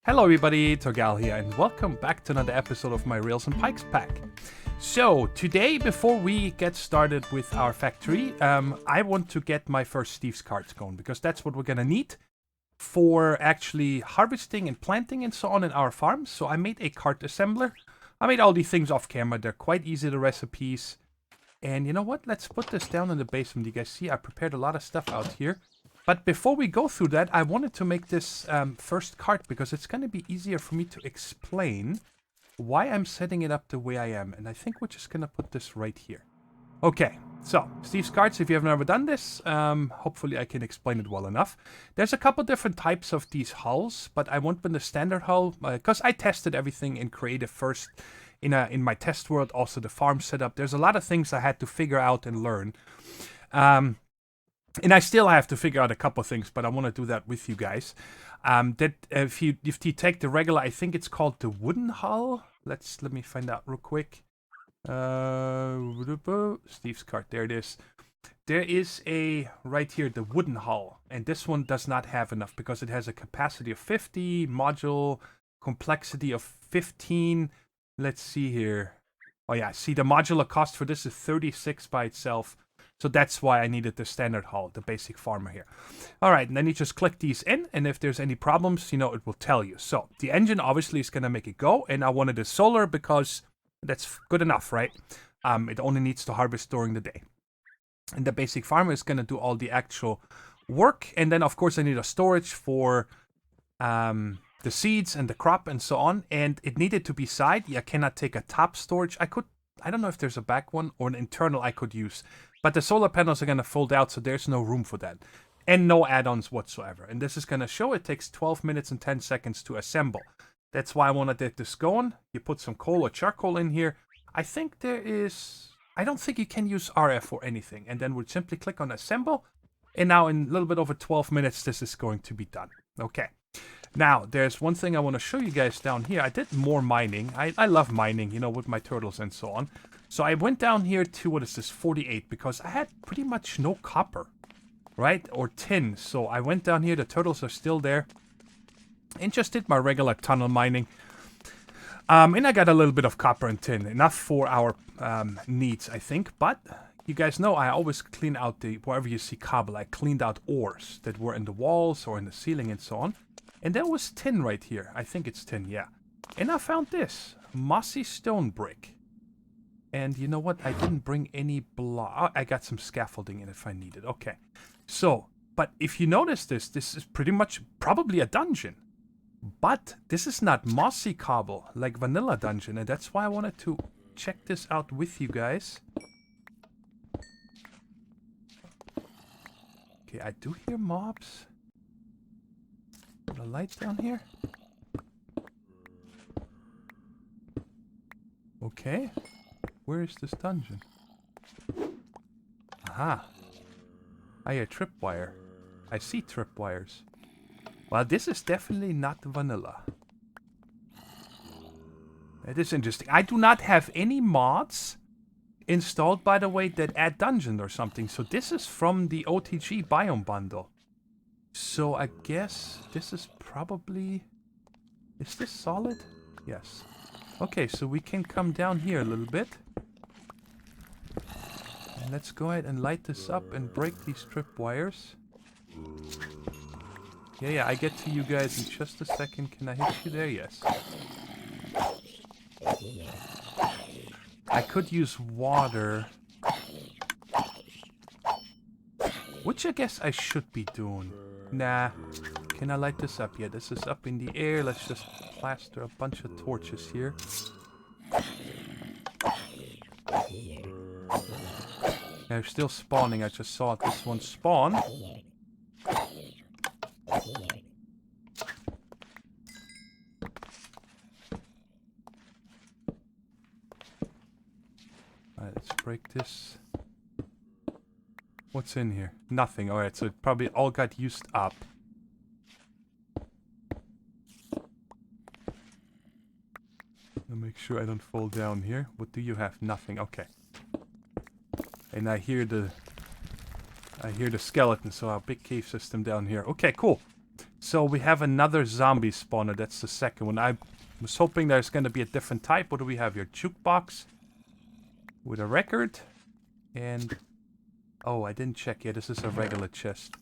Hello everybody, Thorgal here, and welcome back to another episode of my Rails and Pikes pack. So, today, before we get started with our factory, I want to get my first Steve's carts going, because that's what we're gonna need for actually harvesting and planting and so on in our farm. So I made a cart assembler. I made all these things off camera, they're quite easy, the recipes. And you know what, let's put this down in the basement. You guys see, I prepared a lot of stuff out here. But before we go through that, I wanted to make this first cart because it's going to be easier for me to explain why I'm setting it up the way I am. And I think we're just going to put this right here. Okay, so Steve's carts, if you have never done this, hopefully I can explain it well enough. There's a couple different types of these hulls, but I went with the standard hull because I tested everything in creative first in my test world, also the farm setup. There's a lot of things I had to figure out and learn. And I still have to figure out a couple things, but I want to do that with you guys. That if you take the regular, I think it's called the wooden hull. Let me find out real quick. Steve's cart, there it is. There is a right here, the wooden hull, and this one does not have enough because it has a capacity of 50, module complexity of 15. Let's see here. Oh yeah, see the modular cost for this is 36 by itself. So that's why I needed the standard hull, the basic farmer here. All right, and then you just click these in, and if there's any problems, you know, it will tell you. So the engine obviously is going to make it go, and I wanted a solar because that's good enough, right? It only needs to harvest during the day. And the basic farmer is going to do all the actual work, and then of course I need a storage for the seeds and the crop and so on, and it needed to be side. I cannot take a top storage. I don't know if there's a back one or an internal I could use. But the solar panels are going to fold out, so there's no room for that. And no add-ons whatsoever. And this is going to show it takes 12 minutes and 10 seconds to assemble. That's why I want to get this going. You put some coal or charcoal in here. I don't think you can use RF or anything. And then we'll simply click on assemble. And now in a little bit over 12 minutes, this is going to be done. Okay. Now, there's one thing I want to show you guys down here. I did more mining. I love mining, you know, with my turtles and so on. So I went down here to, what is this, 48, because I had pretty much no copper, right? Or tin. So I went down here, the turtles are still there, and just did my regular tunnel mining. And I got a little bit of copper and tin, enough for our needs, I think. But you guys know I always clean out wherever you see cobble, I cleaned out ores that were in the walls or in the ceiling and so on. And there was tin right here. I think it's tin, yeah. And I found this, mossy stone brick. And you know what? I didn't bring any block. Oh, I got some scaffolding in if I need it. Okay. So, but if you notice this is pretty much probably a dungeon. But this is not mossy cobble like vanilla dungeon. And that's why I wanted to check this out with you guys. Okay, I do hear mobs. Put a light down here. Okay. Where is this dungeon? Aha. I hear tripwire. I see tripwires. Well, this is definitely not vanilla. That is interesting. I do not have any mods installed, by the way, that add dungeon or something. So this is from the OTG biome bundle. So I guess this is probably... Is this solid? Yes. Okay, so we can come down here a little bit. And let's go ahead and light this up and break these tripwires. Yeah, I get to you guys in just a second. Can I hit you there? Yes. I could use water. Which I guess I should be doing. Nah. Can I light this up? Yeah, this is up in the air. Let's just plaster a bunch of torches here. They're still spawning. I just saw this one spawn. Alright, let's break this. What's in here? Nothing. Alright, so it probably all got used up. I'll make sure I don't fall down here. What do you have? Nothing. Okay. And I hear the skeleton, so our big cave system down here. Okay, cool. So we have another zombie spawner. That's the second one. I was hoping there's going to be a different type. What do we have here? Jukebox with a record. And... oh, I didn't check yet. This is a regular chest.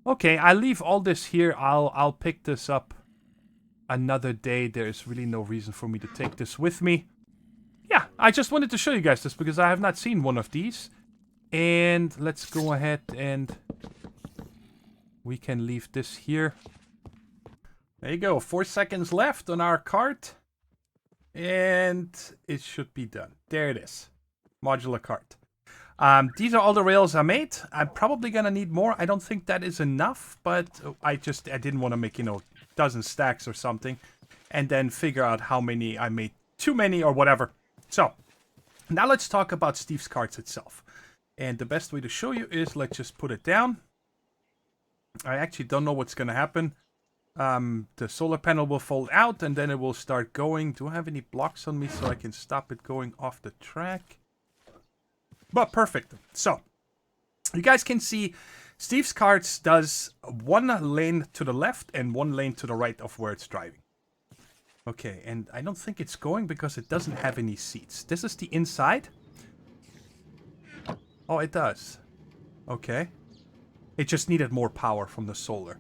Okay, I'll leave all this here. I'll pick this up another day. There's really no reason for me to take this with me. Yeah, I just wanted to show you guys this because I have not seen one of these. And let's go ahead and we can leave this here. There you go. 4 seconds left on our cart. And it should be done. There it is. Modular cart. These are all the rails I made. I'm probably gonna need more. I don't think that is enough, but I didn't want to make, you know, dozen stacks or something. And then figure out how many I made. Too many or whatever. So, now let's talk about Steve's carts itself. And the best way to show you is, let's just put it down. I actually don't know what's going to happen. The solar panel will fold out and then it will start going. Do I have any blocks on me so I can stop it going off the track? But perfect. So, you guys can see Steve's carts does 1 lane to the left and 1 lane to the right of where it's driving. Okay, and I don't think it's going because it doesn't have any seats. This is the inside. Oh, it does. Okay. It just needed more power from the solar.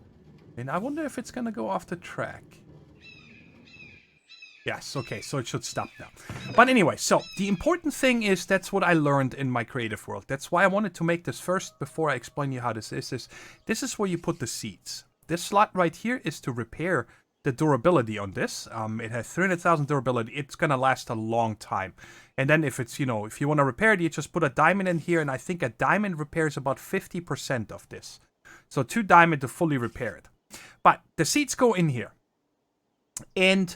And I wonder if it's going to go off the track. Yes, okay, so it should stop now. But anyway, so the important thing is that's what I learned in my creative world. That's why I wanted to make this first before I explain you how this is. This is where you put the seats. This slot right here is to repair the durability on this. It has 300,000 durability. It's going to last a long time. And then if it's, you know, if you want to repair it, you just put a diamond in here. And I think a diamond repairs about 50% of this. So 2 diamond to fully repair it. But the seeds go in here. And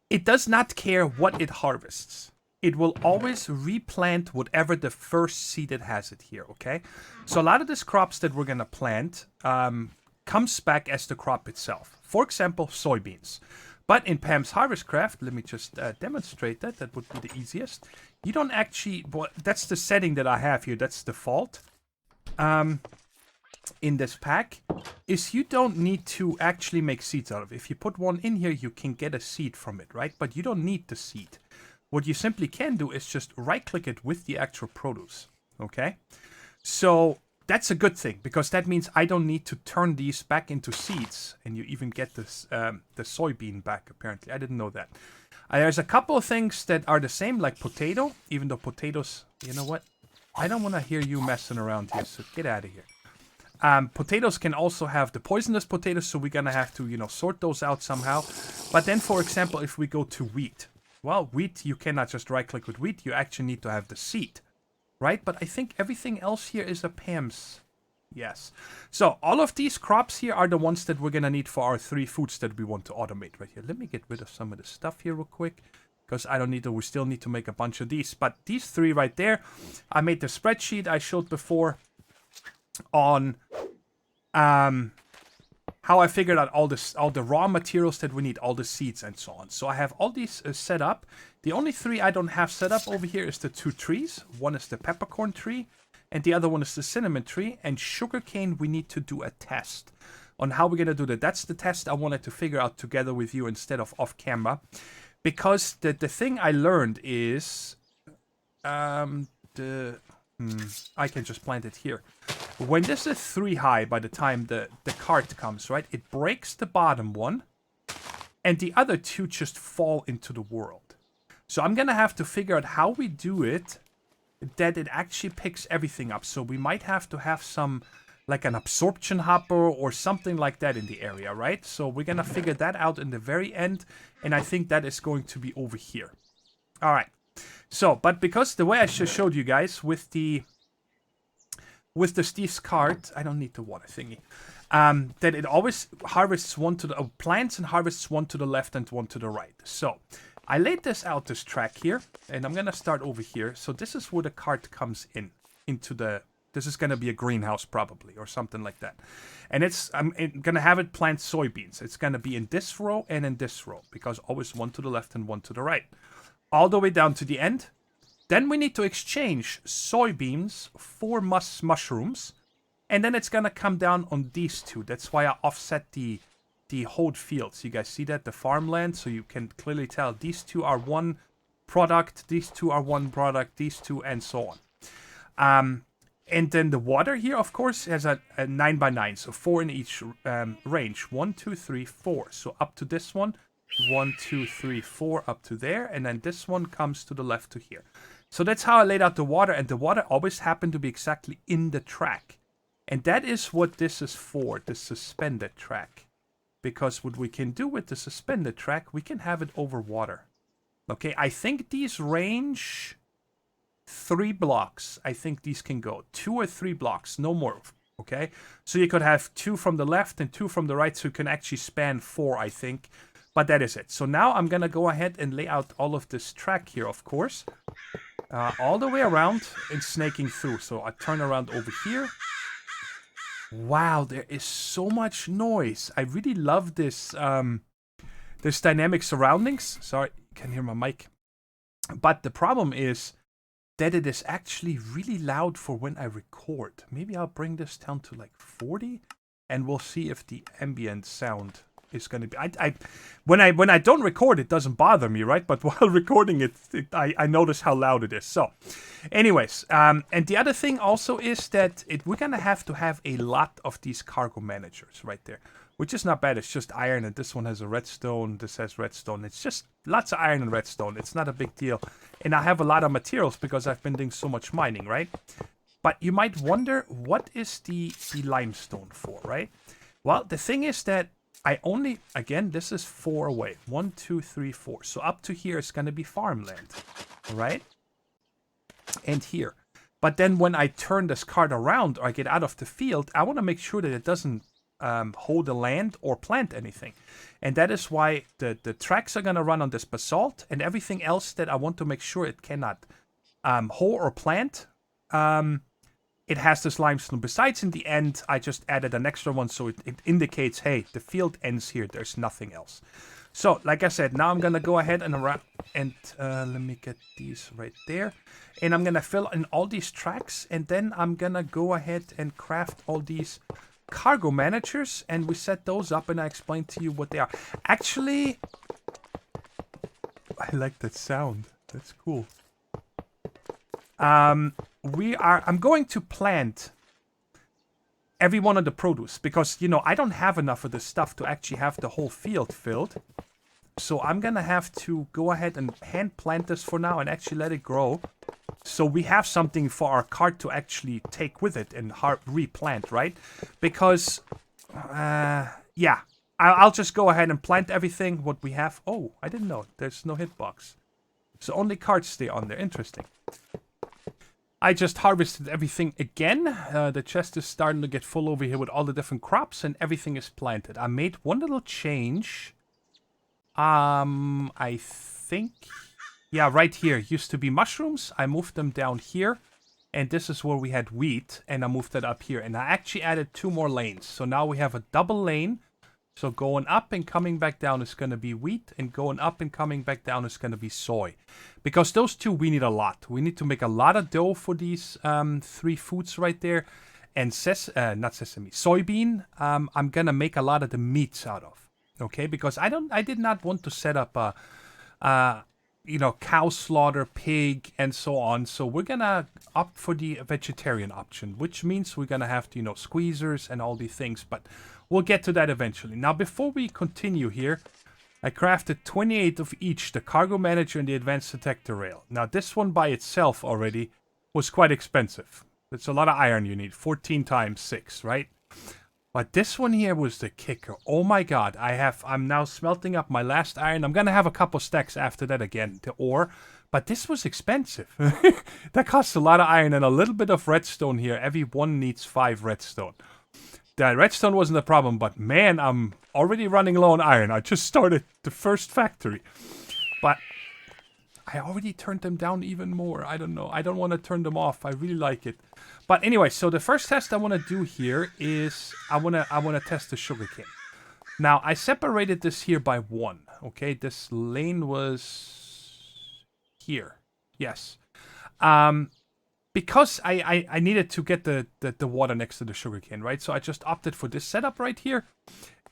it does not care what it harvests. It will always replant whatever the first seed it has it here, okay? So a lot of these crops that we're going to plant comes back as the crop itself. For example, soybeans. But in Pam's Harvestcraft, let me just demonstrate that. That would be the easiest. You don't actually... well, that's the setting that I have here. That's default. In this pack, is you don't need to actually make seeds out of it. If you put one in here, you can get a seed from it, right? But you don't need the seed. What you simply can do is just right-click it with the actual produce, okay? So that's a good thing, because that means I don't need to turn these back into seeds, and you even get this the soybean back, apparently. I didn't know that. There's a couple of things that are the same, like potato, even though potatoes... you know what? I don't want to hear you messing around here, so get out of here. Potatoes can also have the poisonous potatoes, so we're gonna have to, you know, sort those out somehow. But then, for example, if we go to wheat, well, wheat, you cannot just right-click with wheat. You actually need to have the seed, right? But I think everything else here is a Pam's. Yes. So all of these crops here are the ones that we're gonna need for our 3 foods that we want to automate right here. Let me get rid of some of the stuff here real quick, because I don't need to. We still need to make a bunch of these. But these 3 right there, I made the spreadsheet I showed before on how I figured out all the raw materials that we need, all the seeds and so on. So I have all these set up. The only 3 I don't have set up over here is the 2 trees. One is the peppercorn tree, and the other one is the cinnamon tree. And sugarcane, we need to do a test on how we're gonna do that. That's the test I wanted to figure out together with you instead of off camera, because the thing I learned is I can just plant it here. When this is 3 high by the time the cart comes, right, it breaks the bottom one, and the other 2 just fall into the world. So I'm gonna have to figure out how we do it that it actually picks everything up. So we might have to have some, like an absorption hopper or something like that in the area, right? So we're gonna figure that out in the very end, and I think that is going to be over here. All right. So, but because the way I just showed you guys with the Steve's cart, I don't need the water thingy, that it always harvests one to the plants and harvests one to the left and one to the right. So I laid this out, this track here, and I'm gonna start over here. So this is where the cart comes in into the. This is gonna be a greenhouse probably or something like that, and I'm gonna have it plant soybeans. It's gonna be in this row and in this row because always one to the left and one to the right. All the way down to the end. Then we need to exchange soybeans for mushrooms. And then it's going to come down on these 2. That's why I offset the the whole fields. You guys see that? The farmland, so you can clearly tell these two are one product, these two are one product, these two, and so on. And then the water here, of course, has a 9x9, so 4 in each range. 1, 2, 3, 4. So up to this one, 1, 2, 3, 4, up to there, and then this one comes to the left to here. So that's how I laid out the water, and the water always happened to be exactly in the track. And that is what this is for, the suspended track. Because what we can do with the suspended track, we can have it over water. Okay, I think these range 3 blocks. I think these can go 2 or 3 blocks, no more. Okay, so you could have 2 from the left and 2 from the right, so you can actually span 4, I think. But that is it. So now I'm gonna go ahead and lay out all of this track here, of course, all the way around and snaking through. So I turn around over here. Wow, there is so much noise. I really love this. This dynamic surroundings. Sorry, you can hear my mic. But the problem is that it is actually really loud for when I record. Maybe I'll bring this down to like 40, and we'll see if the ambient sound is going to be. When I don't record, it doesn't bother me, right? But while recording it, I notice how loud it is. So, anyways, and the other thing also is that we're gonna have to have a lot of these cargo managers right there, which is not bad. It's just iron, and this one has a redstone. This has redstone. It's just lots of iron and redstone. It's not a big deal, and I have a lot of materials because I've been doing so much mining, right? But you might wonder, what is the limestone for, right? Well, the thing is that I only, again, this is 4 away. 1, 2, 3, 4. So up to here is going to be farmland, right? And here. But then when I turn this cart around or I get out of the field, I want to make sure that it doesn't hold the land or plant anything. And that is why the tracks are going to run on this basalt, and everything else that I want to make sure it cannot hoe or plant, it has this limestone. Besides, in the end, I just added an extra one so it indicates, hey, the field ends here. There's nothing else. So, like I said, now I'm going to go ahead and let me get these right there. And I'm going to fill in all these tracks, and then I'm going to go ahead and craft all these cargo managers, and we set those up, and I explain to you what they are. Actually, I like that sound. That's cool. I'm going to plant every one of the produce because, you know, I don't have enough of this stuff to actually have the whole field filled. So I'm going to have to go ahead and hand plant this for now and actually let it grow. So we have something for our cart to actually take with it and replant, right? Because, yeah, I'll just go ahead and plant everything what we have. Oh, I didn't know. There's no hitbox. So only carts stay on there. Interesting. I just harvested everything again. The chest is starting to get full over here with all the different crops, and everything is planted. I made one little change. I think, yeah, right here used to be mushrooms. I moved them down here, and this is where we had wheat, and I moved that up here. And I actually added 2 more lanes. So now we have a double lane. So going up and coming back down is going to be wheat, and going up and coming back down is going to be soy. Because those 2 we need a lot. We need to make a lot of dough for these 3 foods right there. And soybean, I'm going to make a lot of the meats out of. Okay, because I did not want to set up a cow slaughter, pig, and so on. So we're going to opt for the vegetarian option, which means we're going to have, squeezers and all these things. But we'll get to that eventually. Now, before we continue here, I crafted 28 of each, the cargo manager and the advanced detector rail. Now, this one by itself already was quite expensive. It's a lot of iron you need, 14 times 6, right? But this one here was the kicker. Oh my god, I'm now smelting up my last iron. I'm gonna have a couple stacks after that again, the ore. But this was expensive. That costs a lot of iron and a little bit of redstone here. Every one needs 5 redstone. The redstone wasn't a problem, but man, I'm already running low on iron. I just started the first factory. But I already turned them down even more. I don't know. I don't want to turn them off. I really like it. But anyway, so the first test I want to do here is I want to test the sugarcane. Now, I separated this here by 1. Okay, this lane was here. Yes. Because I needed to get the water next to the sugarcane, right? So I just opted for this setup right here.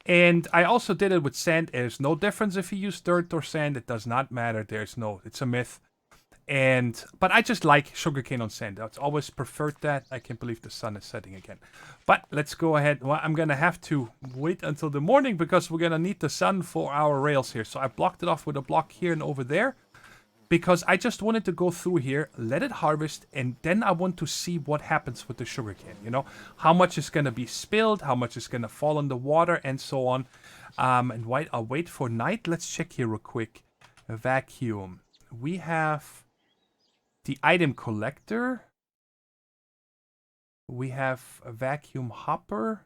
And I also did it with sand. There's no difference if you use dirt or sand. It does not matter. It's a myth. But I just like sugarcane on sand. I've always preferred that. I can't believe the sun is setting again. But let's go ahead. Well, I'm going to have to wait until the morning because we're going to need the sun for our rails here. So I blocked it off with a block here and over there because I just wanted to go through here, let it harvest, and then I want to see what happens with the sugarcane. You know, how much is going to be spilled, how much is going to fall in the water, and so on. And I'll wait for night. Let's check here real quick. A vacuum. We have the item collector. We have a vacuum hopper.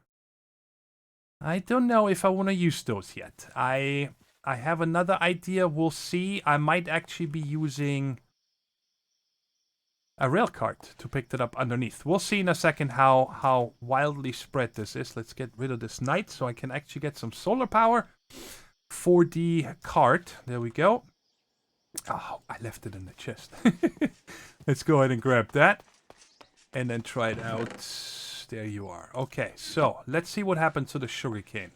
I don't know if I want to use those yet. I have another idea. We'll see. I might actually be using a rail cart to pick that up underneath. We'll see in a second how wildly spread this is. Let's get rid of this night so I can actually get some solar power for the cart. There we go. Oh, I left it in the chest. Let's go ahead and grab that. And then try it out. There you are. Okay, so let's see what happens to the sugarcane.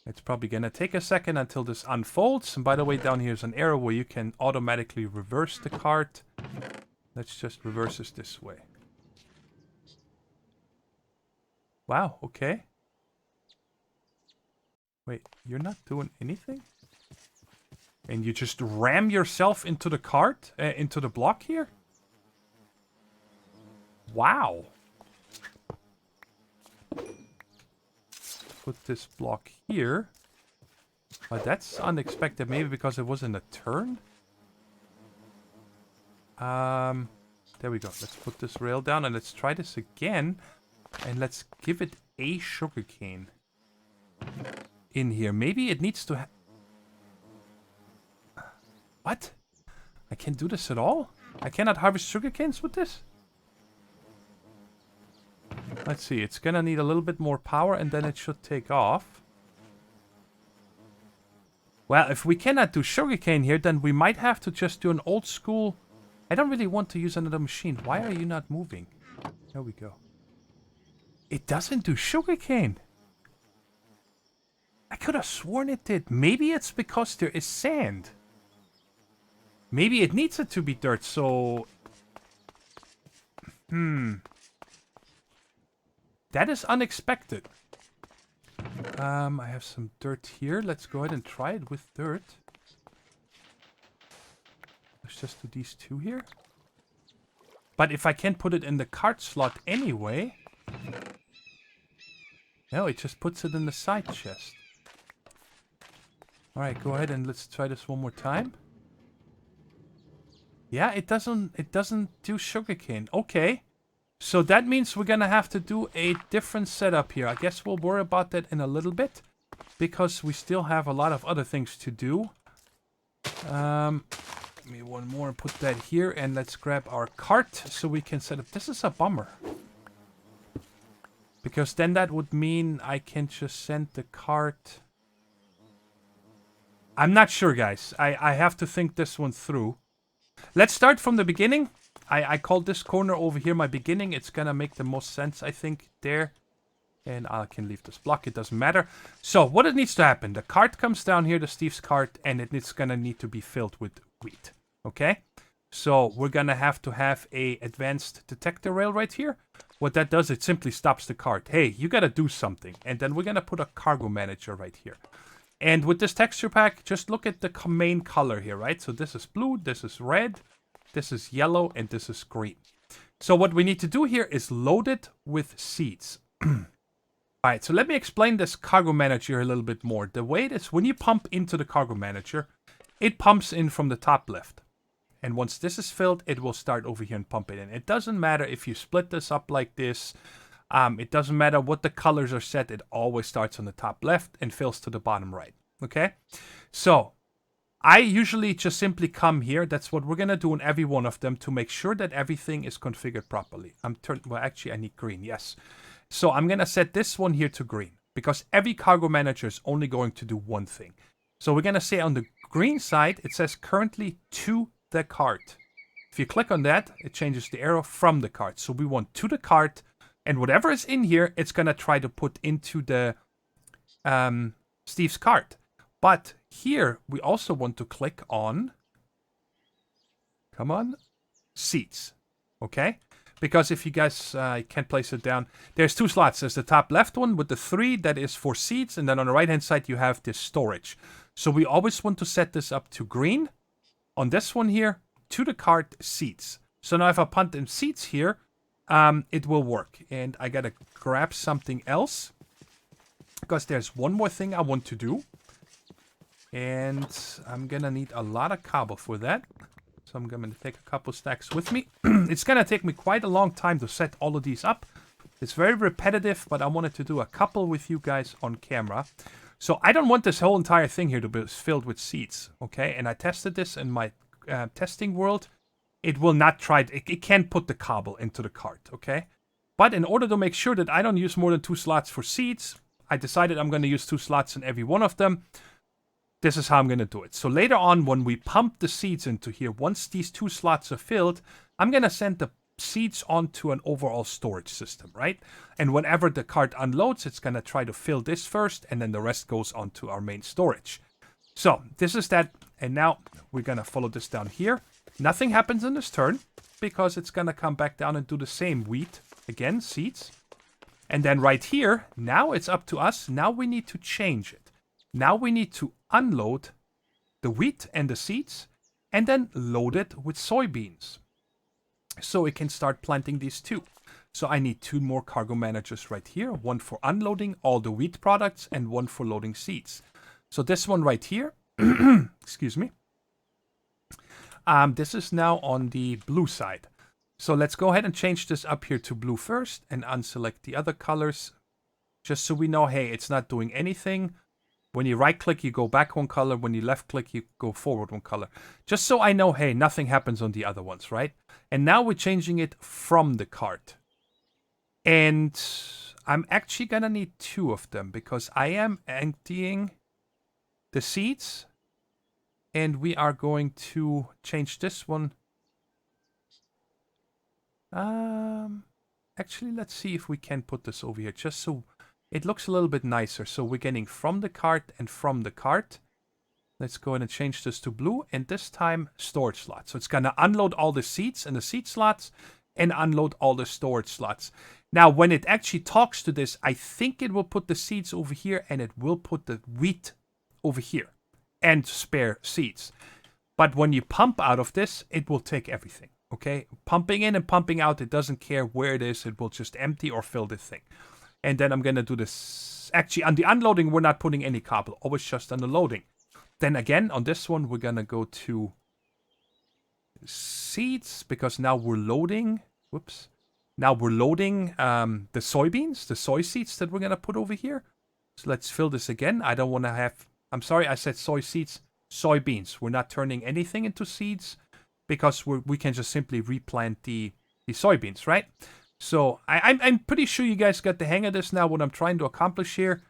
It's probably going to take a second until this unfolds. And by the way, down here is an arrow where you can automatically reverse the cart. Let's just reverse this way. Wow, okay. Wait, you're not doing anything? And you just ram yourself into the cart, into the block here? Wow. Put this block here. But that's unexpected, maybe because it wasn't a turn? There we go. Let's put this rail down and let's try this again. And let's give it a sugarcane in here. Maybe it needs to What? I can't do this at all? I cannot harvest sugarcanes with this? Let's see. It's gonna need a little bit more power and then it should take off. Well, if we cannot do sugarcane here, then we might have to just do an old school... I don't really want to use another machine. Why are you not moving? There we go. It doesn't do sugarcane. I could have sworn it did. Maybe it's because there is sand. Maybe it needs it to be dirt, so... That is unexpected. I have some dirt here. Let's go ahead and try it with dirt. Let's just do these two here. But if I can't put it in the cart slot anyway... No, it just puts it in the side chest. Alright, go ahead and let's try this one more time. Yeah, it doesn't do sugarcane. Okay. So that means we're gonna have to do a different setup here. I guess we'll worry about that in a little bit. Because we still have a lot of other things to do. Give me one more and put that here. And let's grab our cart so we can set up. This is a bummer. Because then that would mean I can just send the cart... I'm not sure, guys. I have to think this one through. Let's start from the beginning. I called this corner over here my beginning. It's gonna make the most sense, I think, there. And I can leave this block. It doesn't matter. So, what it needs to happen. The cart comes down here, the Steve's cart, and it's gonna need to be filled with wheat. Okay? So, we're gonna have to have a advanced detector rail right here. What that does, it simply stops the cart. Hey, you gotta do something. And then we're gonna put a cargo manager right here. And with this texture pack, just look at the main color here, right? So this is blue, this is red, this is yellow, and this is green. So what we need to do here is load it with seeds. Alright, so let me explain this cargo manager a little bit more. The way it is, when you pump into the cargo manager, it pumps in from the top left. And once this is filled, it will start over here and pump it in. It doesn't matter if you split this up like this. It doesn't matter what the colors are set. It always starts on the top left and fills to the bottom right. Okay? So, I usually just simply come here. That's what we're going to do in every one of them to make sure that everything is configured properly. Well, actually, I need green. Yes. So, I'm going to set this one here to green because every cargo manager is only going to do one thing. So, we're going to say on the green side, it says currently to the cart. If you click on that, it changes the arrow from the cart. So, we want to the cart. And whatever is in here, it's going to try to put into the Steve's cart. But here we also want to click on, come on, seats, okay? Because if you guys can't place it down, there's 2 slots. There's the top left one with the 3 that is for seats, and then on the right hand side you have this storage. So we always want to set this up to green. On this one here, to the cart, seats. So now if I punt in seats here, it will work. And I gotta grab something else, because there's one more thing I want to do. And I'm gonna need a lot of cobble for that. So I'm gonna take a couple stacks with me. It's gonna take me quite a long time to set all of these up. It's very repetitive, but I wanted to do a couple with you guys on camera. So I don't want this whole entire thing here to be filled with seeds, okay? And I tested this in my testing world. It will not try, it can't put the cobble into the cart, okay? But in order to make sure that I don't use more than 2 slots for seeds, I decided I'm gonna use 2 slots in every one of them. This is how I'm going to do it. So later on, when we pump the seeds into here, once these 2 slots are filled, I'm going to send the seeds onto an overall storage system, right? And whenever the cart unloads, it's going to try to fill this first, and then the rest goes onto our main storage. So this is that, and now we're going to follow this down here. Nothing happens in this turn, because it's going to come back down and do the same wheat. Again, seeds. And then right here, now it's up to us. Now we need to change it. Now we need to unload the wheat and the seeds and then load it with soybeans. So we can start planting these too. So I need 2 more cargo managers right here. 1 for unloading all the wheat products and 1 for loading seeds. So this one right here, excuse me. This is now on the blue side. So let's go ahead and change this up here to blue first and unselect the other colors. Just so we know, hey, it's not doing anything. When you right click, you go back 1 color. When you left click, you go forward 1 color. Just so I know, hey, nothing happens on the other ones, right? And now we're changing it from the cart. And I'm actually going to need 2 of them because I am emptying the seeds. And we are going to change this one. Actually, let's see if we can put this over here just so it looks a little bit nicer. So we're getting from the cart and from the cart. Let's go ahead and change this to blue. And this time, storage slots. So it's going to unload all the seeds in the seed slots and unload all the storage slots. Now, when it actually talks to this, I think it will put the seeds over here and it will put the wheat over here and spare seeds. But when you pump out of this, it will take everything. Okay? Pumping in and pumping out, it doesn't care where it is. It will just empty or fill the thing. And then I'm going to do this. Actually, on the unloading, we're not putting any cobble. Always just on the loading. Then again, on this one, we're going to go to seeds. Because now we're loading. Whoops. Now we're loading the soybeans. The soy seeds that we're going to put over here. So let's fill this again. I don't want to have... I'm sorry, I said soy seeds. Soybeans. We're not turning anything into seeds. Because we can just simply replant the soybeans, right? So I'm pretty sure you guys got the hang of this now, what I'm trying to accomplish here.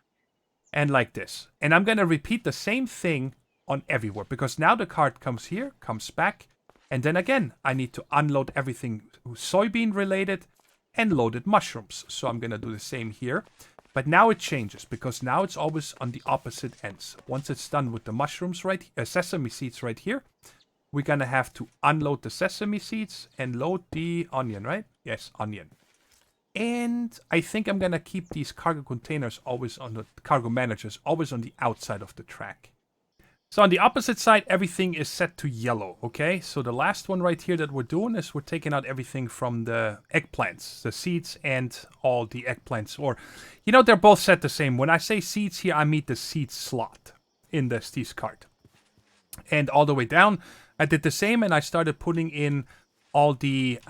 And like this. And I'm going to repeat the same thing on everywhere. Because now the cart comes here, comes back. And then again, I need to unload everything soybean related and loaded mushrooms. So I'm going to do the same here. But now it changes because now it's always on the opposite ends. Once it's done with the mushrooms sesame seeds right here. We're going to have to unload the sesame seeds and load the onion, right? Yes, onion. And I think I'm going to keep these cargo containers always on the cargo managers, always on the outside of the track. So on the opposite side, everything is set to yellow, okay? So the last one right here that we're doing is we're taking out everything from the eggplants, the seeds and all the eggplants. Or, you know, they're both set the same. When I say seeds here, I mean the seed slot in the Steve's cart. And all the way down, I did the same and I started putting in all the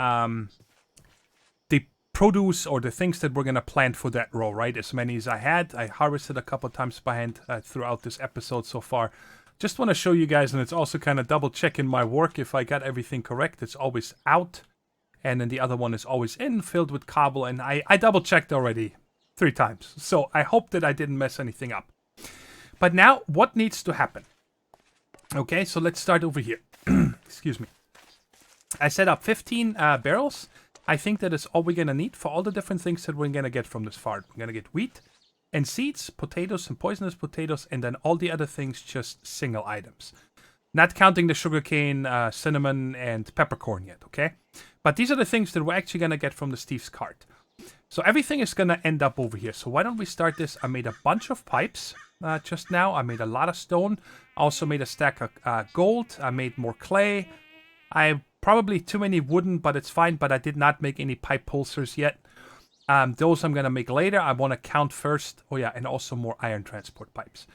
produce or the things that we're going to plant for that row, right? As many as I had. I harvested a couple times by hand throughout this episode so far. Just want to show you guys, and it's also kind of double checking my work if I got everything correct. It's always out, and then the other one is always in, filled with cobble, and I double checked already 3 times. So I hope that I didn't mess anything up. But now, what needs to happen? Okay, so let's start over here. Excuse me. I set up 15 barrels. I think that is all we're going to need for all the different things that we're going to get from this farm. We're going to get wheat, and seeds, potatoes and poisonous potatoes, and then all the other things just single items. Not counting the sugarcane, cinnamon, and peppercorn yet, okay? But these are the things that we're actually going to get from the Steve's cart. So everything is going to end up over here. So why don't we start this? I made a bunch of pipes just now. I made a lot of stone. I also made a stack of gold. I made more clay. I probably too many wooden, but it's fine. But I did not make any pipe pulsers yet. Those I'm going to make later. I want to count first. Oh yeah, and also more iron transport pipes.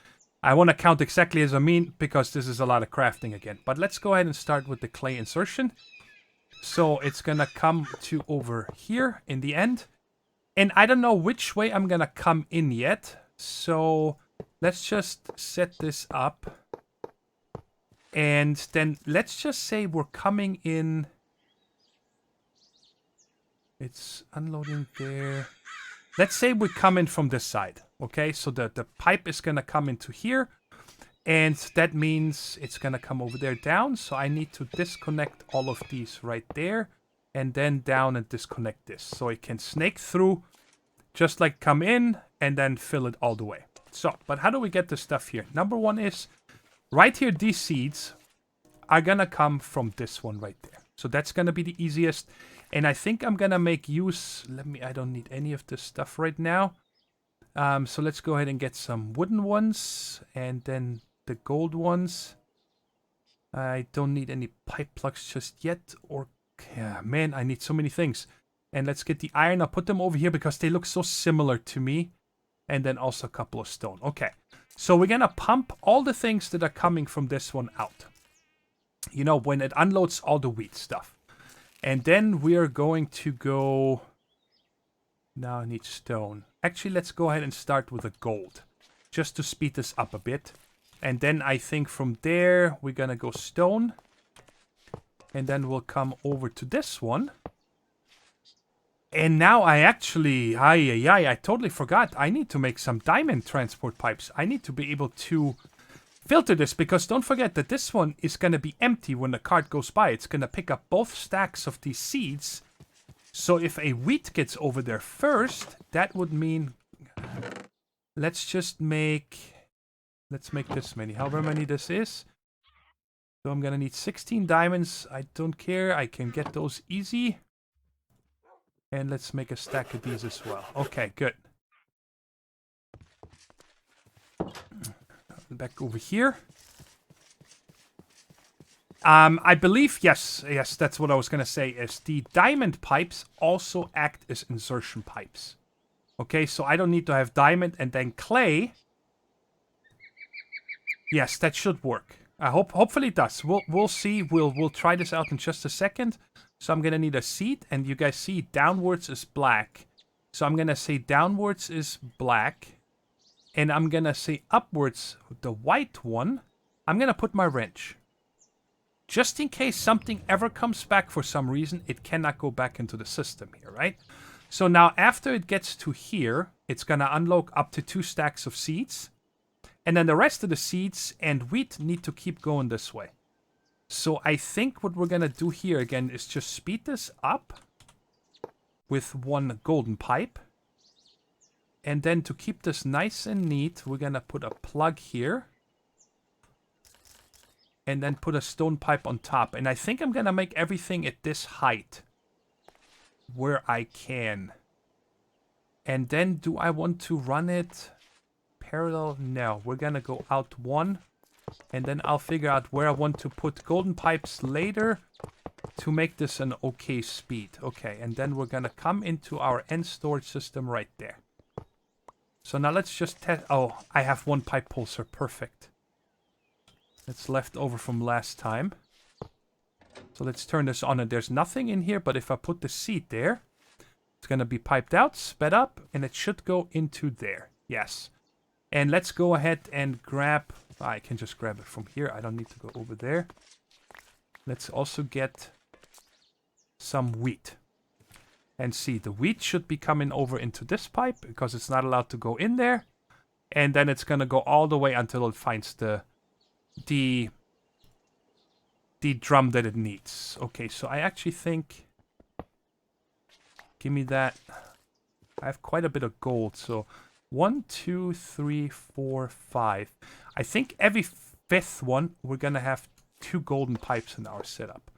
I want to count exactly as I mean, because this is a lot of crafting again. But let's go ahead and start with the clay insertion. So it's going to come to over here in the end. And I don't know which way I'm going to come in yet. So let's just set this up. And then let's just say we're coming in. It's unloading there. Let's say we come in from this side. Okay, so the pipe is going to come into here. And that means it's going to come over there down. So I need to disconnect all of these right there. And then down and disconnect this. So it can snake through. Just like come in and then fill it all the way. So, but how do we get the stuff here? Number one is, right here, these seeds are going to come from this one right there. So that's going to be the easiest. And I think I'm going to make use... I don't need any of this stuff right now. So let's go ahead and get some wooden ones. And then the gold ones. I don't need any pipe plugs just yet. Or, yeah, man, I need so many things. And let's get the iron. I'll put them over here because they look so similar to me. And then also a couple of stone. Okay. So we're going to pump all the things that are coming from this one out. You know, when it unloads all the wheat stuff. And then we are going to go... Now I need stone. Actually, let's go ahead and start with the gold. Just to speed this up a bit. And then I think from there, we're going to go stone. And then we'll come over to this one. And now I actually... I totally forgot. I need to make some diamond transport pipes. I need to be able to filter this. Because don't forget that this one is going to be empty when the cart goes by. It's going to pick up both stacks of these seeds. So if a wheat gets over there first, that would mean... Let's just make... Let's make this many. However many this is. So I'm going to need 16 diamonds. I don't care. I can get those easy. And let's make a stack of these as well. Okay, good. Back over here. I believe, yes, that's what I was going to say, is the diamond pipes also act as insertion pipes. Okay, so I don't need to have diamond and then clay. Yes, that should work. Hopefully it does. We'll see. We'll try this out in just a second. So I'm going to need a seed, and you guys see downwards is black. So I'm going to say downwards is black. And I'm going to say upwards, the white one, I'm going to put my wrench. Just in case something ever comes back for some reason, it cannot go back into the system here, right? So now after it gets to here, it's going to unload up to 2 stacks of seeds. And then the rest of the seeds and wheat need to keep going this way. So I think what we're going to do here again is just speed this up with one golden pipe. And then to keep this nice and neat, we're going to put a plug here. And then put a stone pipe on top. And I think I'm going to make everything at this height. Where I can. And then do I want to run it parallel? No, we're going to go out one. And then I'll figure out where I want to put golden pipes later. To make this an okay speed. Okay, and then we're going to come into our end storage system right there. So now let's just test. Oh, I have one pipe pulser. Perfect. That's left over from last time. So let's turn this on. And there's nothing in here, but if I put the seed there, it's going to be piped out, sped up, and it should go into there. Yes. And let's go ahead and grab... I can just grab it from here. I don't need to go over there. Let's also get some wheat. And see, the wheat should be coming over into this pipe because it's not allowed to go in there. And then it's going to go all the way until it finds the drum that it needs. Okay, so I actually think... Give me that. I have quite a bit of gold, so 1, 2, 3, 4, 5. I think every fifth one, we're going to have 2 golden pipes in our setup.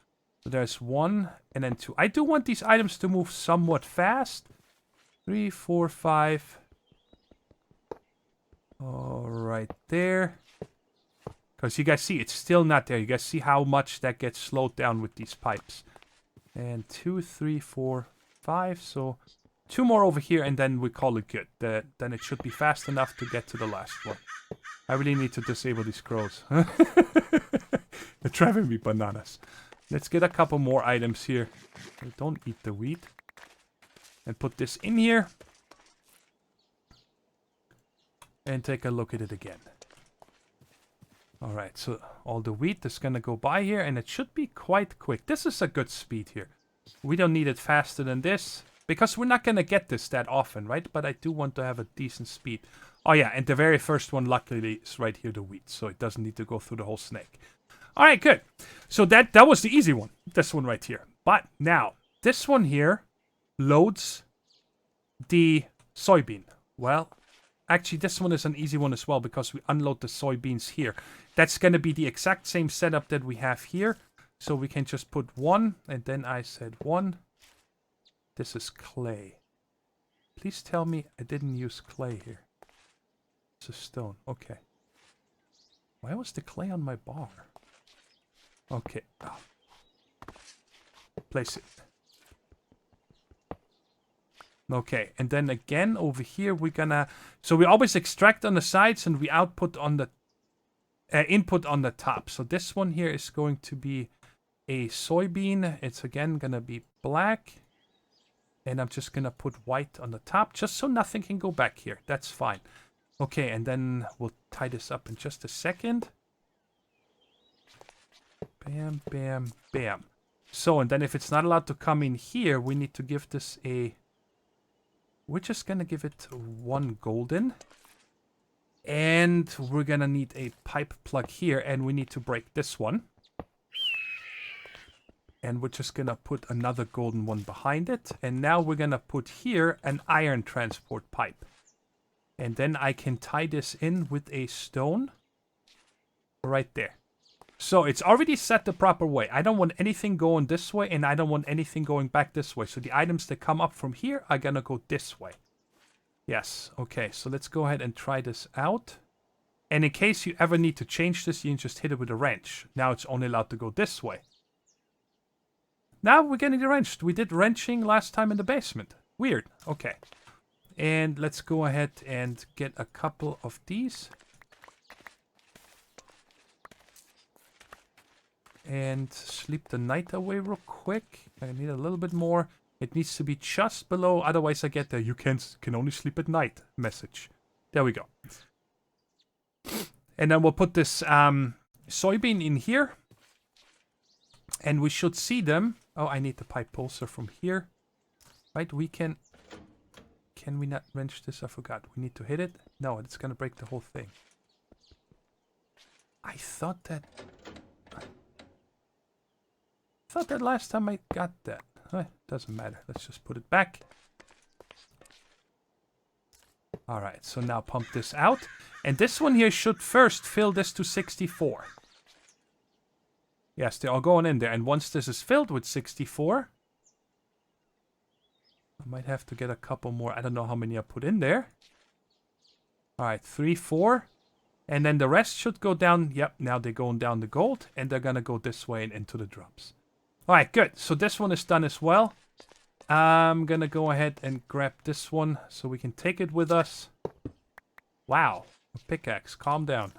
So there's 1 and then 2. I do want these items to move somewhat fast. 3, 4, 5. All right there. Because you guys see, it's still not there. You guys see how much that gets slowed down with these pipes. And 2, 3, 4, 5. So 2 more over here, and then we call it good. Then it should be fast enough to get to the last one. I really need to disable these crows. They're driving me bananas. Let's get a couple more items here. Don't eat the wheat. And put this in here. And take a look at it again. Alright, so all the wheat is going to go by here, and it should be quite quick. This is a good speed here. We don't need it faster than this, because we're not going to get this that often, right? But I do want to have a decent speed. Oh yeah, and the very first one, luckily, is right here, the wheat, so it doesn't need to go through the whole snake. Alright, good. So that was the easy one, this one right here. But now, this one here loads the soybean. Well, actually, this one is an easy one as well, because we unload the soybeans here. That's going to be the exact same setup that we have here. So we can just put 1, and then I said 1. This is clay. Please tell me I didn't use clay here. It's a stone. Okay. Why was the clay on my bar? Okay. Oh. Place it. Okay, and then again over here we're gonna... So we always extract on the sides and we output on the... input on the top. So this one here is going to be a soybean. It's again gonna be black. And I'm just gonna put white on the top, just so nothing can go back here. That's fine. Okay, and then we'll tie this up in just a second. Bam, bam, bam. So, and then if it's not allowed to come in here, we need to give this a... We're just gonna give it 1 golden. And we're gonna need a pipe plug here, and we need to break this one. And we're just gonna put another golden one behind it. And now we're gonna put here an iron transport pipe. And then I can tie this in with a stone right there. So it's already set the proper way. I don't want anything going this way, and I don't want anything going back this way. So the items that come up from here are gonna go this way. Yes, okay, so let's go ahead and try this out. And in case you ever need to change this, you can just hit it with a wrench. Now it's only allowed to go this way. Now we're getting it wrenched. We did wrenching last time in the basement. Weird, okay. And let's go ahead and get a couple of these. And sleep the night away real quick. I need a little bit more. It needs to be just below, otherwise I get the "you can only sleep at night" message. There we go. And then we'll put this soybean in here. And we should see them. Oh, I need the pipe pulser from here. Right, we can... Can we not wrench this? I forgot. We need to hit it. No, it's going to break the whole thing. I thought that last time I got that. Doesn't matter. Let's just put it back. Alright, so now pump this out. And this one here should first fill this to 64. Yes, they're all going in there. And once this is filled with 64... I might have to get a couple more. I don't know how many I put in there. Alright, 3, 4. And then the rest should go down. Yep, now they're going down the gold. And they're going to go this way and into the drums. Alright, good. So this one is done as well. I'm going to go ahead and grab this one so we can take it with us. Wow. A pickaxe. Calm down.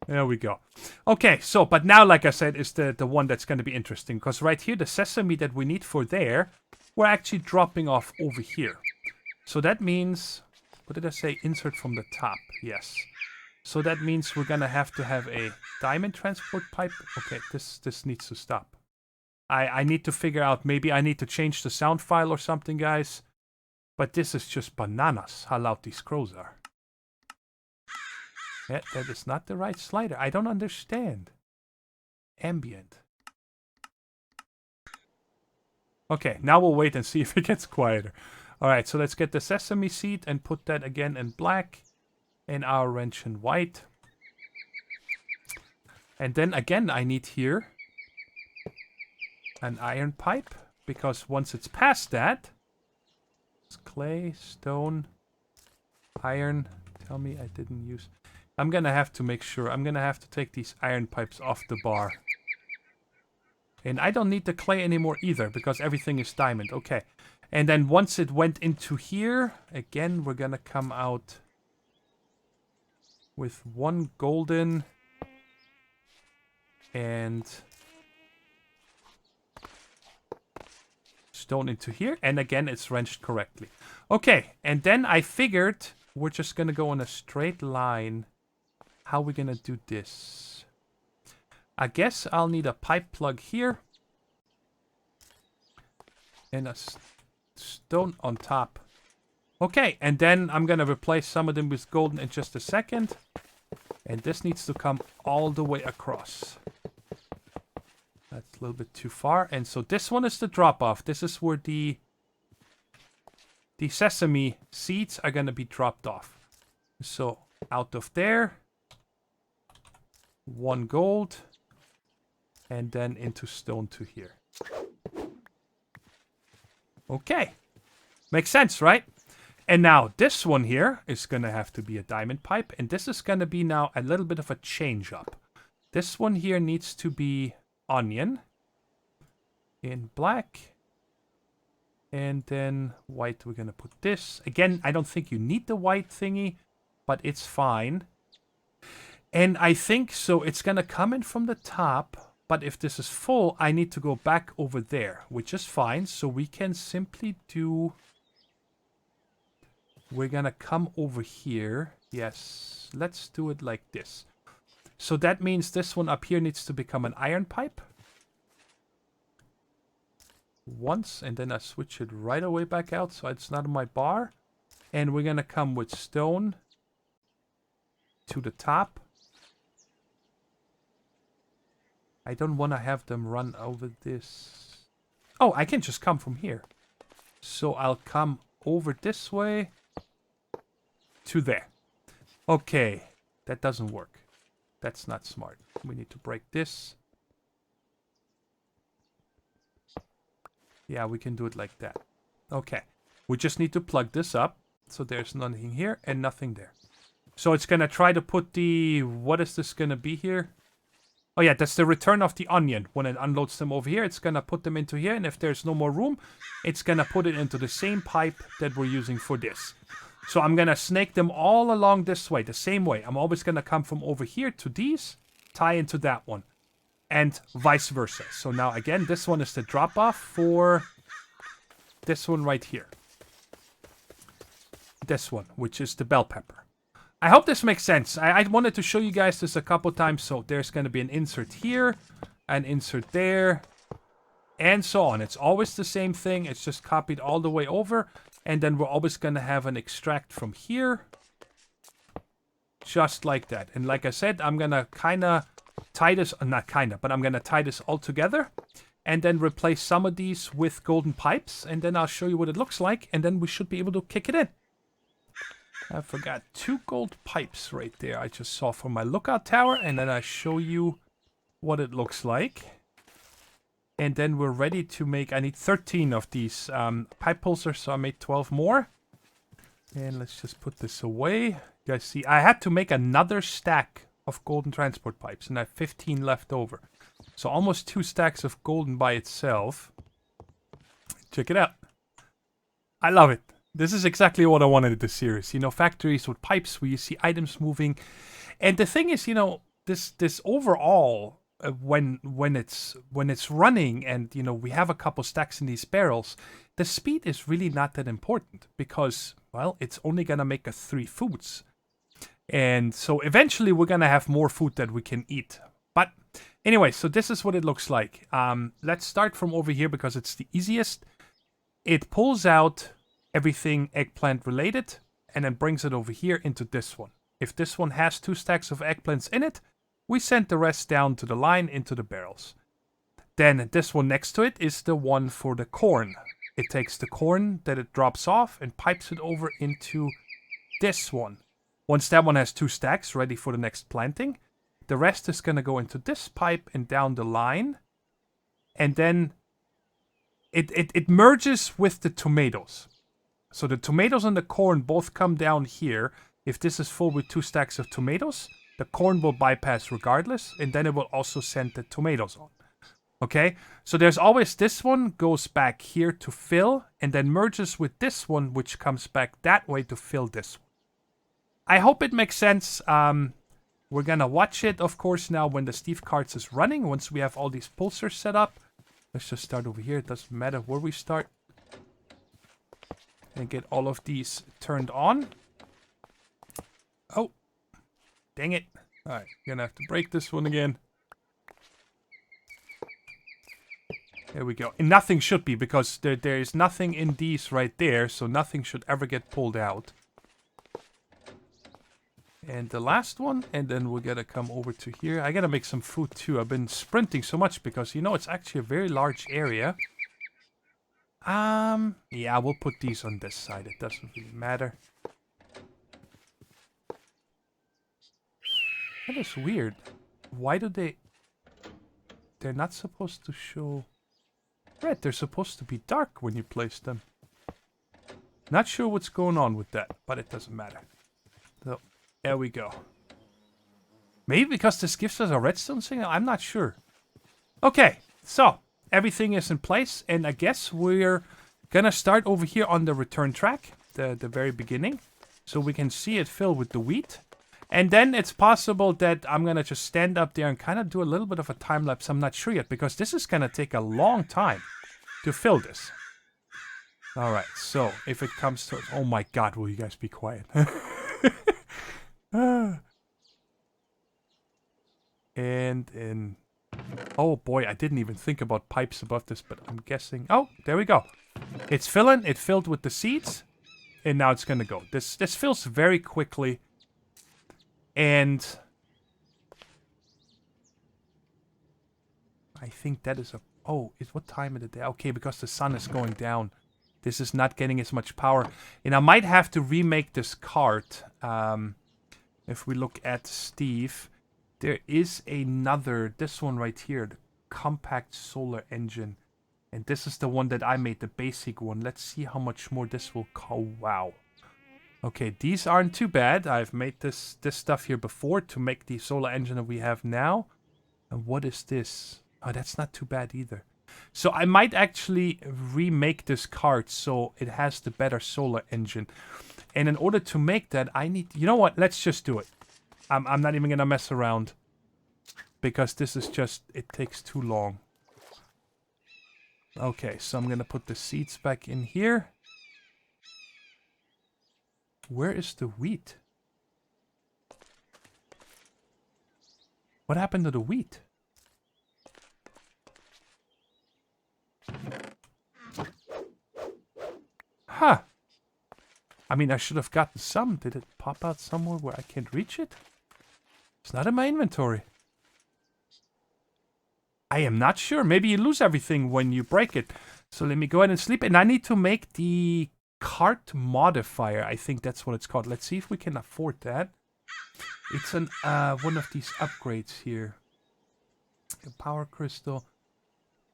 There we go. Okay, so, but now, like I said, is the one that's going to be interesting. Because right here, the sesame that we need for there, we're actually dropping off over here. So that means... What did I say? Insert from the top. Yes. So that means we're going to have a diamond transport pipe. Okay, this needs to stop. I need to figure out, maybe I need to change the sound file or something, guys. But this is just bananas, how loud these crows are. That is not the right slider. I don't understand. Ambient. Okay, now we'll wait and see if it gets quieter. Alright, so let's get the sesame seed and put that again in black. And our wrench in white. And then again I need here an iron pipe. Because once it's past that... It's clay, stone, iron. Tell me I didn't use... I'm gonna have to make sure. I'm gonna have to take these iron pipes off the bar. And I don't need the clay anymore either, because everything is diamond. Okay. And then once it went into here, again, we're gonna come out with one golden and stone into here. And again, it's wrenched correctly. Okay, and then I figured we're just gonna go on a straight line. How are we gonna do this? I guess I'll need a pipe plug here. And a stone on top. Okay, and then I'm gonna replace some of them with golden in just a second. And this needs to come all the way across. That's a little bit too far. And so this one is the drop-off. This is where the sesame seeds are gonna be dropped off. So out of there, one gold, and then into stone to here. Okay. Makes sense, right? And now this one here is going to have to be a diamond pipe. And this is going to be now a little bit of a change up. This one here needs to be onion in black. And then white, we're going to put this. Again, I don't think you need the white thingy, but it's fine. And I think, so it's going to come in from the top. But if this is full, I need to go back over there, which is fine. So we can simply do... We're going to come over here. Yes, let's do it like this. So that means this one up here needs to become an iron pipe. Once, and then I switch it right away back out so it's not on my bar. And we're going to come with stone to the top. I don't want to have them run over this. Oh, I can just come from here. So I'll come over this way to there. Okay, that doesn't work. That's not smart. We need to break this. Yeah, we can do it like that. Okay, we just need to plug this up. So there's nothing here and nothing there. So it's going to try to put the... What is this going to be here? Oh yeah, that's the return of the onion. When it unloads them over here, it's going to put them into here. And if there's no more room, it's going to put it into the same pipe that we're using for this. So I'm going to snake them all along this way, the same way. I'm always going to come from over here to these, tie into that one. And vice versa. So now again, this one is the drop-off for this one right here. This one, which is the bell pepper. I hope this makes sense. I wanted to show you guys this a couple times. So there's going to be an insert here, an insert there, and so on. It's always the same thing. It's just copied all the way over. And then we're always going to have an extract from here. Just like that. And like I said, I'm going to kind of tie this, not kind of, but I'm going to tie this all together. And then replace some of these with golden pipes. And then I'll show you what it looks like. And then we should be able to kick it in. I forgot 2 gold pipes right there I just saw from my lookout tower. And then I show you what it looks like. And then we're ready to make... I need 13 of these pipe pulsers, so I made 12 more. And let's just put this away. You guys see, I had to make another stack of golden transport pipes. And I have 15 left over. So almost 2 stacks of golden by itself. Check it out. I love it. This is exactly what I wanted in this series. You know, factories with pipes where you see items moving. And the thing is, you know, this overall, when it's running and, you know, we have a couple stacks in these barrels, the speed is really not that important because, well, it's only going to make us 3 foods. And so eventually we're going to have more food that we can eat. But anyway, so this is what it looks like. Let's start from over here because it's the easiest. It pulls out everything eggplant related and then brings it over here into this one. If this one has 2 stacks of eggplants in it, we send the rest down to the line into the barrels. Then this one next to it is the one for the corn. it takes the corn that it drops off and pipes it over into this one. Once that one has 2 stacks ready for the next planting, the rest is going to go into this pipe and down the line. And then it merges with the tomatoes. So the tomatoes and the corn both come down here. If this is full with 2 stacks of tomatoes, the corn will bypass regardless, and then it will also send the tomatoes on. Okay, so there's always this one goes back here to fill, and then merges with this one, which comes back that way to fill this one. I hope it makes sense. We're gonna watch it, of course, now when the Steve carts is running, once we have all these pulsers set up. Let's just start over here. It doesn't matter where we start. And get all of these turned on. Oh, dang it. Alright, gonna have to break this one again. There we go. And nothing should be, because there is nothing in these right there, so nothing should ever get pulled out. And the last one, and then we're gonna come over to here. I gotta make some food too. I've been sprinting so much because, you know, it's actually a very large area. Yeah, we'll put these on this side. It doesn't really matter. That is weird. Why do they... They're not supposed to show red. They're supposed to be dark when you place them. Not sure what's going on with that, but it doesn't matter. So, there we go. Maybe because this gives us a redstone signal? I'm not sure. Okay, so everything is in place, and I guess we're gonna start over here on the return track, the very beginning, so we can see it fill with the wheat. And then it's possible that I'm gonna just stand up there and kind of do a little bit of a time lapse. I'm not sure yet, because this is gonna take a long time to fill this. Alright, so if it comes to... Oh my god, will you guys be quiet? And oh boy, I didn't even think about pipes above this, but I'm guessing... Oh, there we go. It's filling. It filled with the seeds. And now it's gonna go. This fills very quickly. And... I think that is a... Oh, what time of the day? Okay, because the sun is going down. This is not getting as much power. And I might have to remake this cart. If we look at Steve, there is another, this one right here, the compact solar engine. And this is the one that I made, the basic one. Let's see how much more this will cost. Oh, wow. Okay, these aren't too bad. I've made this stuff here before to make the solar engine that we have now. And what is this? Oh, that's not too bad either. So I might actually remake this cart so it has the better solar engine. And in order to make that, I need... You know what? Let's just do it. I'm not even going to mess around. Because this is just... It takes too long. Okay, so I'm going to put the seeds back in here. Where is the wheat? What happened to the wheat? Huh. I mean, I should have gotten some. Did it pop out somewhere where I can't reach it? It's not in my inventory. I am not sure. Maybe you lose everything when you break it. So let me go ahead and sleep. And I need to make the Cart Modifier. I think that's what it's called. Let's see if we can afford that. It's an one of these upgrades here. A power crystal.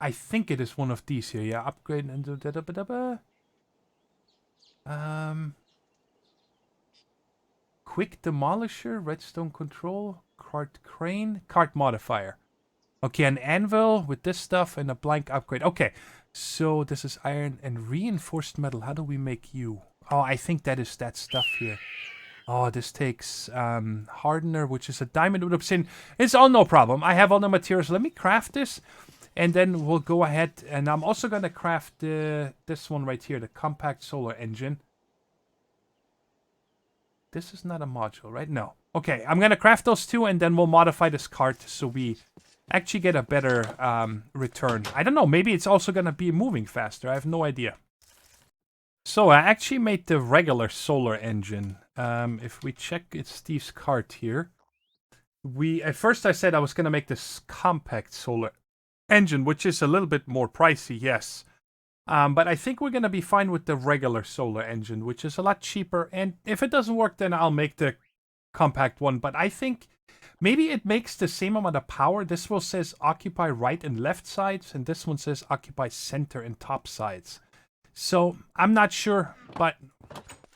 I think it is one of these here. Yeah, upgrade and quick demolisher, redstone control, cart crane, cart modifier. Okay, an anvil with this stuff and a blank upgrade. Okay, so this is iron and reinforced metal. How do we make you? Oh, I think that is that stuff here. Oh, this takes hardener, which is a diamond with obsidian. It's all no problem. I have all the materials. Let me craft this. And then we'll go ahead, and I'm also going to craft this one right here, the compact solar engine. This is not a module, right? No. Okay, I'm going to craft those two, and then we'll modify this cart so we actually get a better return. I don't know, maybe it's also going to be moving faster. I have no idea. So I actually made the regular solar engine. If we check it's Steve's cart here. At first I said I was going to make this compact solar engine, which is a little bit more pricey, yes. But I think we're going to be fine with the regular solar engine, which is a lot cheaper. And if it doesn't work, then I'll make the compact one. But I think maybe it makes the same amount of power. This one says occupy right and left sides, and this one says occupy center and top sides. So I'm not sure, but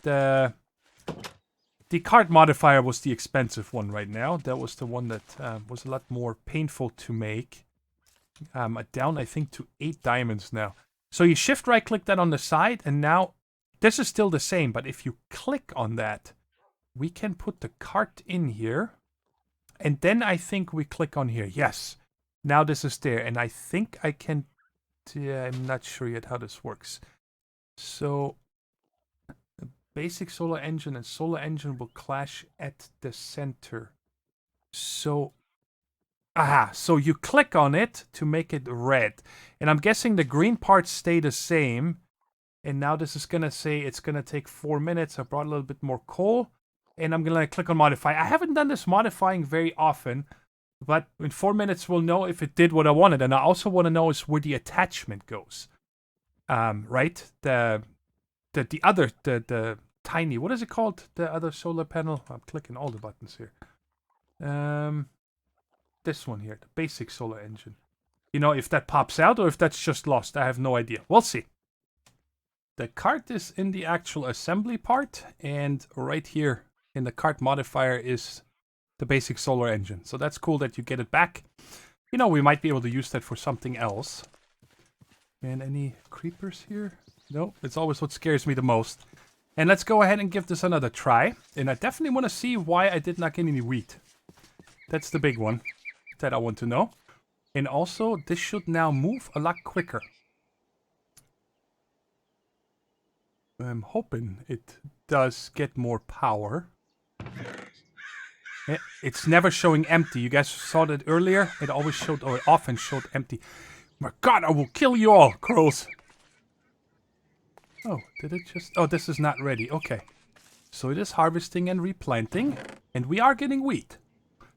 the Cart Modifier was the expensive one right now. That was the one that was a lot more painful to make. Down, I think, to 8 diamonds now. So you shift right click that on the side, and now this is still the same, but if you click on that, we can put the cart in here. And then I think we click on here. Yes. Now this is there, and I think I can... Yeah, I'm not sure yet how this works. So the basic solar engine and solar engine will clash at the center. So... Aha, so you click on it to make it red. And I'm guessing the green parts stay the same. And now this is going to say it's going to take 4 minutes. I brought a little bit more coal. And I'm going to click on modify. I haven't done this modifying very often. But in 4 minutes we'll know if it did what I wanted. And I also want to know is where the attachment goes. Right? The tiny, what is it called? The other solar panel? I'm clicking all the buttons here. This one here, the basic solar engine. You know, if that pops out or if that's just lost, I have no idea. We'll see. The cart is in the actual assembly part, and right here in the cart modifier is the basic solar engine. So that's cool that you get it back. You know, we might be able to use that for something else. And any creepers here? No, it's always what scares me the most. And let's go ahead and give this another try. And I definitely want to see why I did not get any wheat. That's the big one that I want to know. And also, this should now move a lot quicker. I'm hoping it does get more power. It's never showing empty. You guys saw that earlier? It always showed, or it often showed empty. My God, I will kill you all, crows. Oh, did it just... Oh, this is not ready. Okay. So it is harvesting and replanting. And we are getting wheat.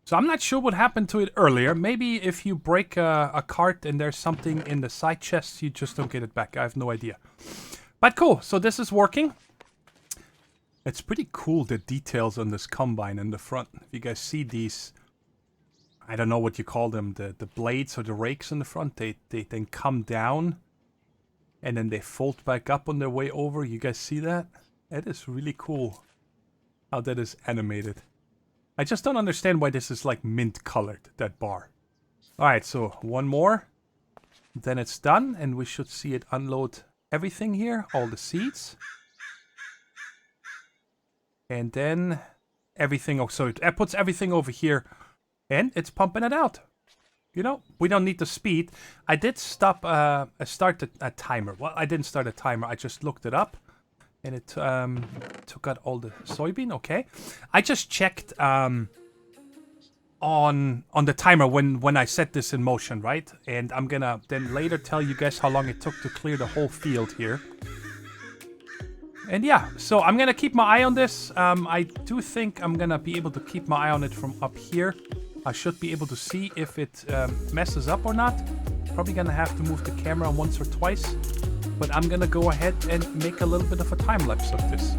So I'm not sure what happened to it earlier. Maybe if you break a cart and there's something in the side chests, you just don't get it back. I have no idea. But cool. So this is working. It's pretty cool, the details on this combine in the front. If you guys see these, I don't know what you call them, the blades or the rakes in the front, they then come down and then they fold back up on their way over. You guys see that? That is really cool how that is animated. I just don't understand why this is like mint colored, that bar. Alright, so one more. Then it's done and we should see it unload everything here, all the seeds. And then everything, oh, so it puts everything over here and it's pumping it out. You know, we don't need the speed. I did start a timer. Well, I didn't start a timer. I just looked it up. And it took out all the soybean. Okay, I just checked on the timer when I set this in motion, right? And I'm gonna then later tell you guys how long it took to clear the whole field here. And yeah, so I'm gonna keep my eye on this. I do think I'm gonna be able to keep my eye on it from up here. I should be able to see if it messes up or not. Probably gonna have to move the camera once or twice. But I'm gonna go ahead and make a little bit of a time lapse of this.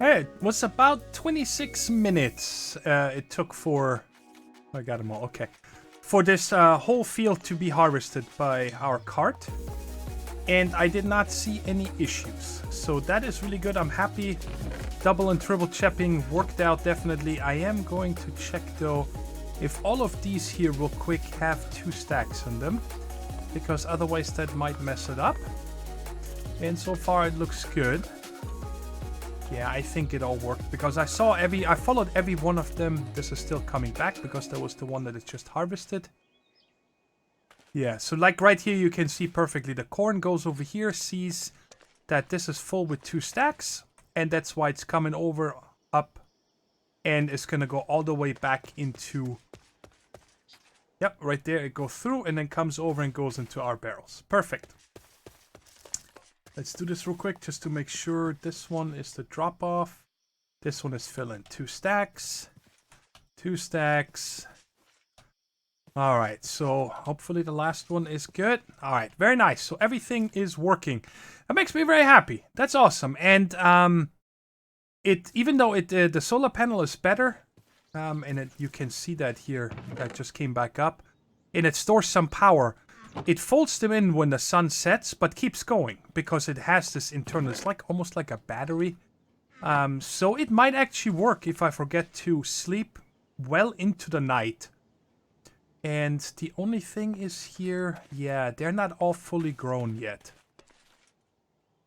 It was about 26 minutes it took for... I got them all, okay. For this whole field to be harvested by our cart. And I did not see any issues. So that is really good. I'm happy. Double and triple chipping worked out definitely. I am going to check though if all of these here real quick have 2 stacks on them. Because otherwise that might mess it up. And so far it looks good. Yeah, I think it all worked because I followed every one of them. This is still coming back because that was the one that is just harvested. Yeah, so like right here you can see perfectly. The corn goes over here, sees that this is full with 2 stacks. And that's why it's coming over, up, and it's going to go all the way back into... Yep, right there it goes through and then comes over and goes into our barrels. Perfect. Let's do this real quick just to make sure. This one is the drop off. This one is filling 2 stacks. 2 stacks. All right, so hopefully the last one is good. All right, very nice. So everything is working. That makes me very happy. That's awesome. And even though the solar panel is better, and you can see that here, that just came back up, and it stores some power. It folds them in when the sun sets, but keeps going because it has this internal. It's like almost like a battery. So it might actually work if I forget to sleep well into the night. And the only thing is here, yeah, they're not all fully grown yet.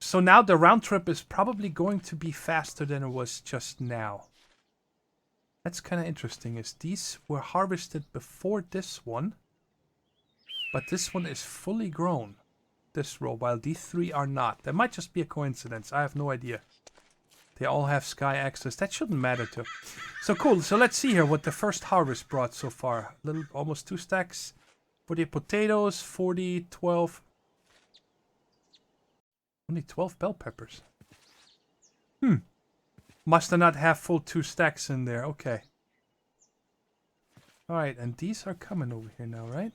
So now the round trip is probably going to be faster than it was just now. That's kind of interesting, is these were harvested before this one. But this one is fully grown, this row, while these 3 are not. That might just be a coincidence. I have no idea. They all have sky access. That shouldn't matter too. So cool. So let's see here what the first harvest brought so far. Almost 2 stacks. 40 potatoes, 40, 12. Only 12 bell peppers. Must not have full 2 stacks in there. Okay. Alright, and these are coming over here now, right?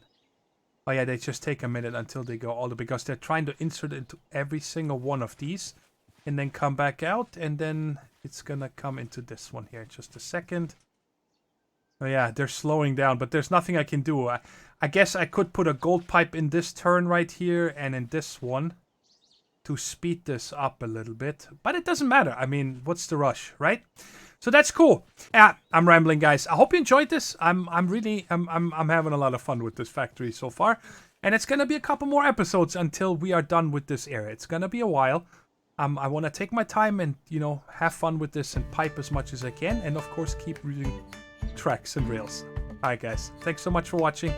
Oh yeah, they just take a minute until they go all the... Because they're trying to insert it into every single one of these. And then come back out. And then it's gonna come into this one here. Just a second. Oh yeah, they're slowing down. But there's nothing I can do. I guess I could put a gold pipe in this turn right here. And in this one. To speed this up a little bit. But it doesn't matter. I mean, what's the rush, right? So that's cool. Yeah, I'm rambling, guys. I hope you enjoyed this. I'm having a lot of fun with this factory so far. And it's going to be a couple more episodes until we are done with this area. It's going to be a while. I want to take my time and, you know, have fun with this and pipe as much as I can. And, of course, keep reading tracks and rails. All right, guys. Thanks so much for watching.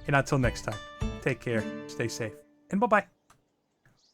And until next time, take care, stay safe, and bye-bye.